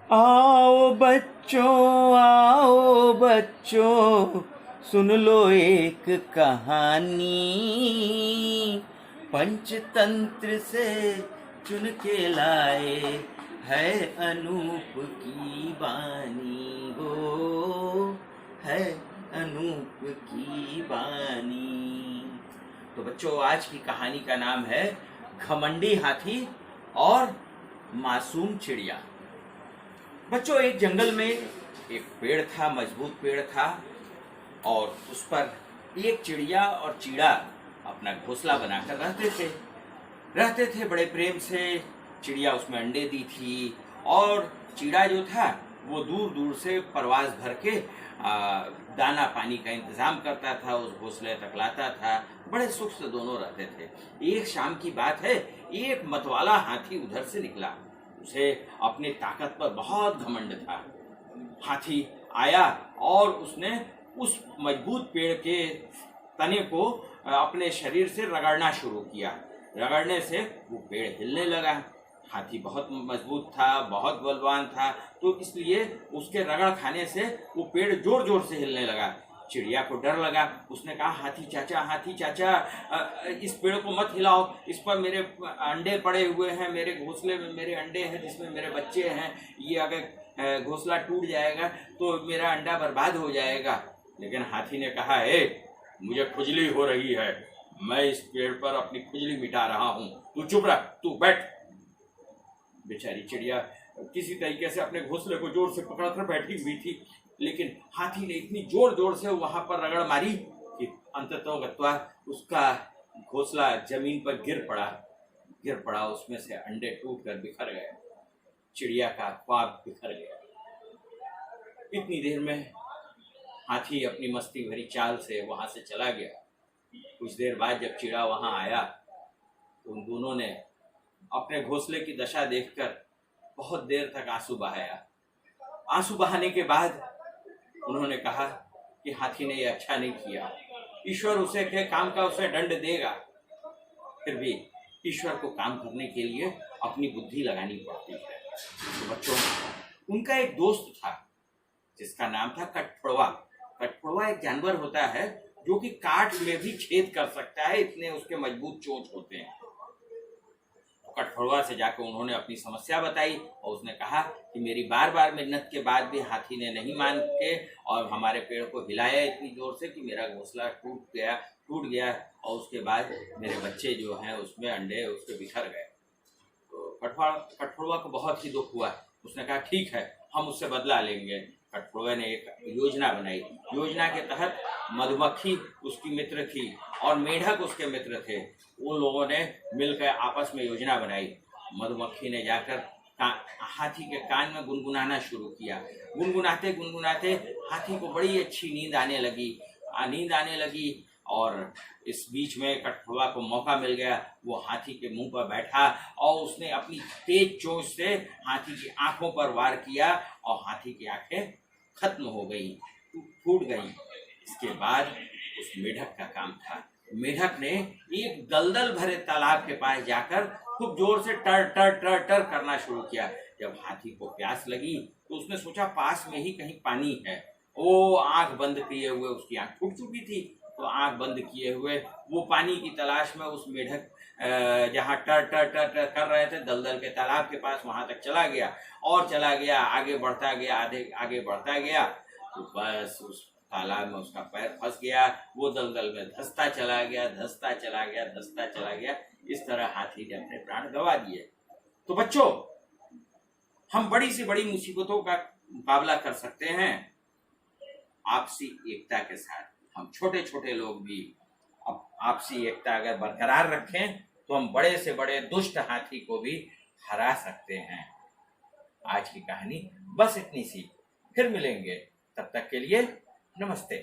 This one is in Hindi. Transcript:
आओ बच्चों, सुन लो एक कहानी। पंचतंत्र से चुन के लाए है अनूप की बानी हो, है अनूप की बानी। तो बच्चों, आज की कहानी का नाम है घमंडी हाथी और मासूम चिड़िया। बच्चों, एक जंगल में एक पेड़ था, मजबूत पेड़ था, और उस पर एक चिड़िया और चीड़ा अपना घोंसला बनाकर रहते थे बड़े प्रेम से। चिड़िया उसमें अंडे दी थी, और चीड़ा जो था वो दूर दूर से परवाज भर के दाना पानी का इंतजाम करता था, उस घोंसले तक लाता था। बड़े सुख से दोनों रहते थे। एक शाम की बात है, एक मतवाला हाथी उधर से निकला। उसे अपनी ताकत पर बहुत घमंड था। हाथी आया और उसने उस मजबूत पेड़ के तने को अपने शरीर से रगड़ना शुरू किया। रगड़ने से वो पेड़ हिलने लगा। हाथी बहुत मजबूत था, बहुत बलवान था, तो इसलिए उसके रगड़ खाने से वो पेड़ जोर जोर से हिलने लगा। चिड़िया को डर लगा। उसने कहा, हाथी चाचा, इस पेड़ को मत हिलाओ, इस पर मेरे अंडे पड़े हुए हैं, मेरे घोंसले में मेरे अंडे हैं जिसमें मेरे बच्चे हैं। ये अगर घोंसला टूट जाएगा तो मेरा अंडा बर्बाद हो जाएगा। लेकिन हाथी ने कहा, मुझे खुजली हो रही है, मैं इस पेड़ पर अपनी खुजली मिटा रहा हूँ, तू चुप रह, तू बैठ। बेचारी चिड़िया किसी तरीके से अपने घोंसले को जोर से पकड़कर बैठी हुई थी, लेकिन हाथी ने इतनी जोर जोर से वहां पर रगड़ मारी कि अंततः उसका घोंसला जमीन पर गिर पड़ा। उसमें से अंडे टूटकर बिखर गए। चिड़िया का ख्वाब बिखर गया। इतनी देर में हाथी अपनी मस्ती भरी चाल से वहां से चला गया। कुछ देर बाद जब चिड़ा वहां आया तो उन दोनों ने अपने घोंसले की दशा देखकर बहुत देर तक आंसू बहाया। आंसू बहाने के बाद उन्होंने कहा कि हाथी ने यह अच्छा नहीं किया, ईश्वर उसे के काम का उसे दंड देगा। फिर भी ईश्वर को काम करने के लिए अपनी बुद्धि लगानी पड़ती है। तो बच्चों, उनका एक दोस्त था जिसका नाम था कठफोड़वा। कठफोड़वा एक जानवर होता है जो कि काट में भी छेद कर सकता है, इतने उसके मजबूत चोंच होते हैं। कठफोड़वा से जाकर उन्होंने अपनी समस्या बताई और उसने कहा कि मेरी बार बार मेहनत के बाद भी हाथी ने नहीं मान के और हमारे पेड़ को हिलाया इतनी जोर से कि मेरा घोंसला टूट गया और उसके बाद मेरे बच्चे जो हैं उसमें अंडे उसके बिखर गए। तो कठफोड़वा को बहुत ही दुख हुआ। उसने कहा, ठीक है, हम उससे बदला लेंगे। कठफोड़वा ने एक योजना बनाई। योजना के तहत मधुमक्खी उसकी मित्र थी और मेढक उसके मित्र थे। उन लोगों ने मिलकर आपस में योजना बनाई। मधुमक्खी ने जाकर हाथी के कान में गुनगुनाना शुरू किया। गुनगुनाते गुनगुनाते हाथी को बड़ी अच्छी नींद आने लगी और इस बीच में कठफोड़वा को मौका मिल गया। वो हाथी के मुंह पर बैठा और उसने अपनी तेज चोंच से हाथी की आंखों पर वार किया और हाथी की आंखें खत्म हो गई, फूट गई। इसके बाद उस मेढक का काम था। मेढक ने एक दलदल भरे तालाब के पास जाकर खूब जोर से टर टर टर टर करना शुरू किया। जब हाथी को प्यास लगी तो उसने सोचा पास में ही कहीं पानी है। वो आंख बंद किए हुए, उसकी आंख फूट चुकी थी, तो आंख बंद किए हुए वो पानी की तलाश में उस मेढक जहाँ टर टर टर टर कर रहे थे दलदल के तालाब के पास, वहां तक चला गया। आगे बढ़ता गया तो बस उस तालाब में उसका पैर फंस गया। वो दलदल में धंसता चला गया। इस तरह हाथी ने अपने प्राण गंवा दिए। तो बच्चों, हम बड़ी से बड़ी मुसीबतों का मुकाबला कर सकते हैं आपसी एकता के साथ। हम छोटे छोटे लोग भी आपसी एकता अगर बरकरार रखें तो हम बड़े से बड़े दुष्ट हाथी को भी हरा सकते हैं। आज की कहानी बस इतनी सी। फिर मिलेंगे, तब तक के लिए नमस्ते।